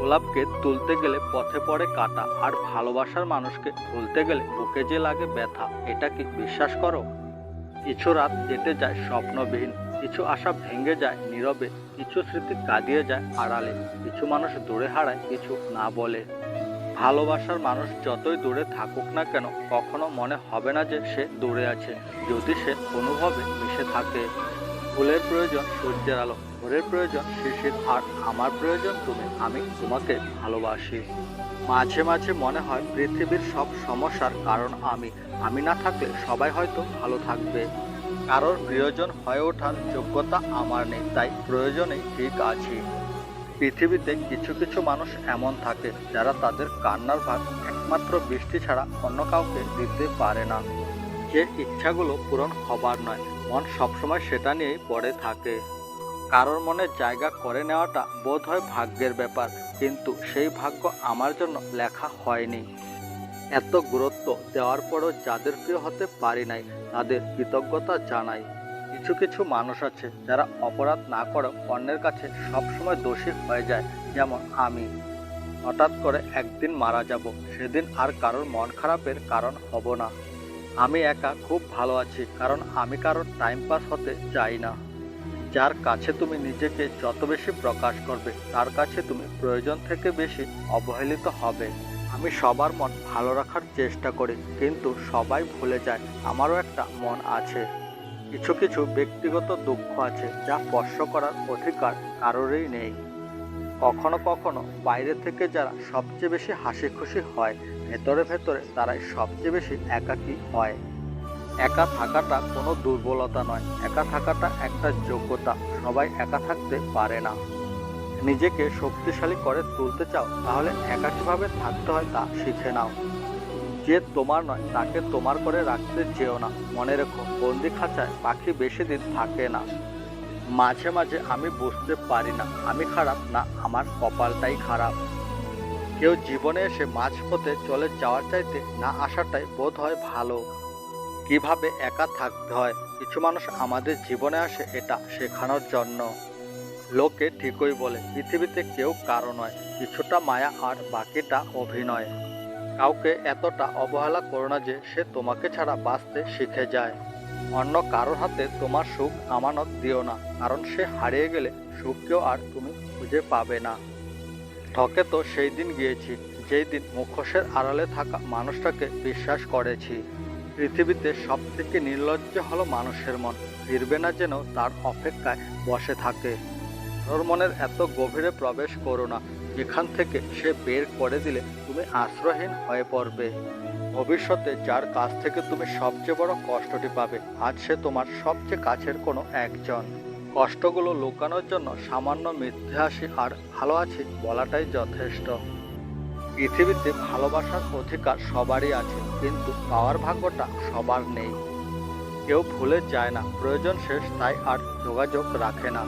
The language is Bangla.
গোলাপকে তুলতে গেলে পথে পড়ে কাঁটা, আর ভালোবাসার মানুষকে ভুলতে গেলে বুকে যে লাগে ব্যথা, এটা কি বিশ্বাস করো? কিছু রাত কেটে যায় স্বপ্নবিহীন, কিছু আশা ভেঙে যায় নীরবে, কিছু স্মৃতি কাঁদিয়ে যায় আড়ালে, কিছু মানুষ দূরে হারায় কিছু না বলে। ভালোবাসার মানুষ যতই দূরে থাকুক না কেন, কখনো মনে হবে না যে সে দূরে আছে, যদি সে অনুভবে মিশে থাকে। ফুলের প্রয়োজন সূর্যের আলো, ভোরের প্রয়োজন শিশির, আর আমার প্রয়োজন তুমি। আমি তোমাকে ভালোবাসি। মাঝে মাঝে মনে হয় পৃথিবীর সব সমস্যার কারণ আমি না থাকলে সবাই হয়তো ভালো থাকবে। কারোর প্রিয়জন হয়ে ওঠার যোগ্যতা আমার নেই, তাই প্রয়োজনেই ঠিক আছি। পৃথিবীতে কিছু কিছু মানুষ এমন থাকে যারা তাদের কান্নার ভাগ একমাত্র বৃষ্টি ছাড়া অন্য কাউকে দিতে পারে না। যে ইচ্ছাগুলো পূরণ হবার নয়, মন সবসময় সেটা নিয়েই পড়ে থাকে। কারোর মনে জায়গা করে নেওয়াটা বোধ হয় ভাগ্যের ব্যাপার, কিন্তু সেই ভাগ্য আমার জন্য লেখা হয়নি। এত গুরুত্ব দেওয়ার পরও যাদের প্রিয় হতে পারি নাই, তাদের কৃতজ্ঞতা জানাই। কিছু কিছু মানুষ আছে যারা অপরাধ না করেও অন্যের কাছে সবসময় দোষী হয়ে যায়, যেমন আমি। হঠাৎ করে একদিন মারা যাব, সেদিন আর কারোর মন খারাপের কারণ হব না। আমি একা খুব ভালো আছি, কারণ আমি কারোর টাইম পাস হতে চাই না। যার কাছে তুমি নিজেকে যত বেশি প্রকাশ করবে, তার কাছে তুমি প্রয়োজন থেকে বেশি অবহেলিত হবে। আমি সবার মন ভালো রাখার চেষ্টা করি, কিন্তু সবাই ভুলে যায় আমারও একটা মন আছে। কিছু কিছু ব্যক্তিগত দুঃখ আছে যা স্পর্শ করার অধিকার কারোরই নেই। কখনো কখনো বাইরে থেকে যারা সবচেয়ে বেশি হাসি খুশি হয়, ভেতরে ভেতরে তারাই সবচেয়ে বেশি একাকী হয়। একা থাকাটা কোনো দুর্বলতা নয়, একা থাকাটা একটা যোগ্যতা। সবাই একা থাকতে পারে না। নিজেকে শক্তিশালী করে তুলতে চাও, তাহলে একা কিভাবে থাকতে হয় তা শিখে নাও। যে তোমার নয় তাকে তোমার করে রাখতে চেও না। মনে রেখো, বন্দি খাঁচায় পাখি বেশি দিন থাকে না। মাঝে মাঝে আমি বুঝতে পারি না আমি খারাপ না আমার কপালটাই খারাপ। কেউ জীবনে এসে মাঝপথে চলে যাওয়ার চাইতে না আসাটাই বোধ হয় ভালো। কিভাবে একা থাকতে হয়, কিছু মানুষ আমাদের জীবনে আসে এটা শেখানোর জন্য। লোকে ঠিকই বলে, পৃথিবীতে কেউ কারো নয়, কিছুটা মায়া আর বাকিটা অভিনয়। কাউকে এতটা অবহেলা করো না যে সে তোমাকে ছাড়া বাঁচতে শিখে যায়। অন্য কারোর হাতে তোমার সুখ আমানত দিও না, কারণ সে হারিয়ে গেলে সুখকেও আর তুমি খুঁজে পাবে না। ঠকে তো সেই দিন গিয়েছি, যেই দিন মুখোশের আড়ালে থাকা মানুষটাকে বিশ্বাস করেছি। পৃথিবীতে সব থেকে নির্লজ্জ হলো মানুষের মন, ফিরবে না যেন তার অপেক্ষায় বসে থাকে। ওর মনের এত গভীরে প্রবেশ করো না, যেখান থেকে সে বের করে দিলে তুমি আশ্রয়হীন হয়ে পড়বে। ভবিষ্যতে যার কাছ থেকে তুমি সবচেয়ে বড় কষ্টটি পাবে, আজ সে তোমার সবচেয়ে কাছের কোনো একজন। কষ্টগুলো লুকানোর জন্য সামান্য মিথ্যে হাসি আর ভালো আছি বলাটাই যথেষ্ট। পৃথিবীতে ভালোবাসার অধিকার সবারই আছে, কিন্তু পাওয়ার ভাগ্যটা সবার নেই। কেউ ভুলে যায় না, প্রয়োজন শেষ তাই আর যোগাযোগ রাখে না।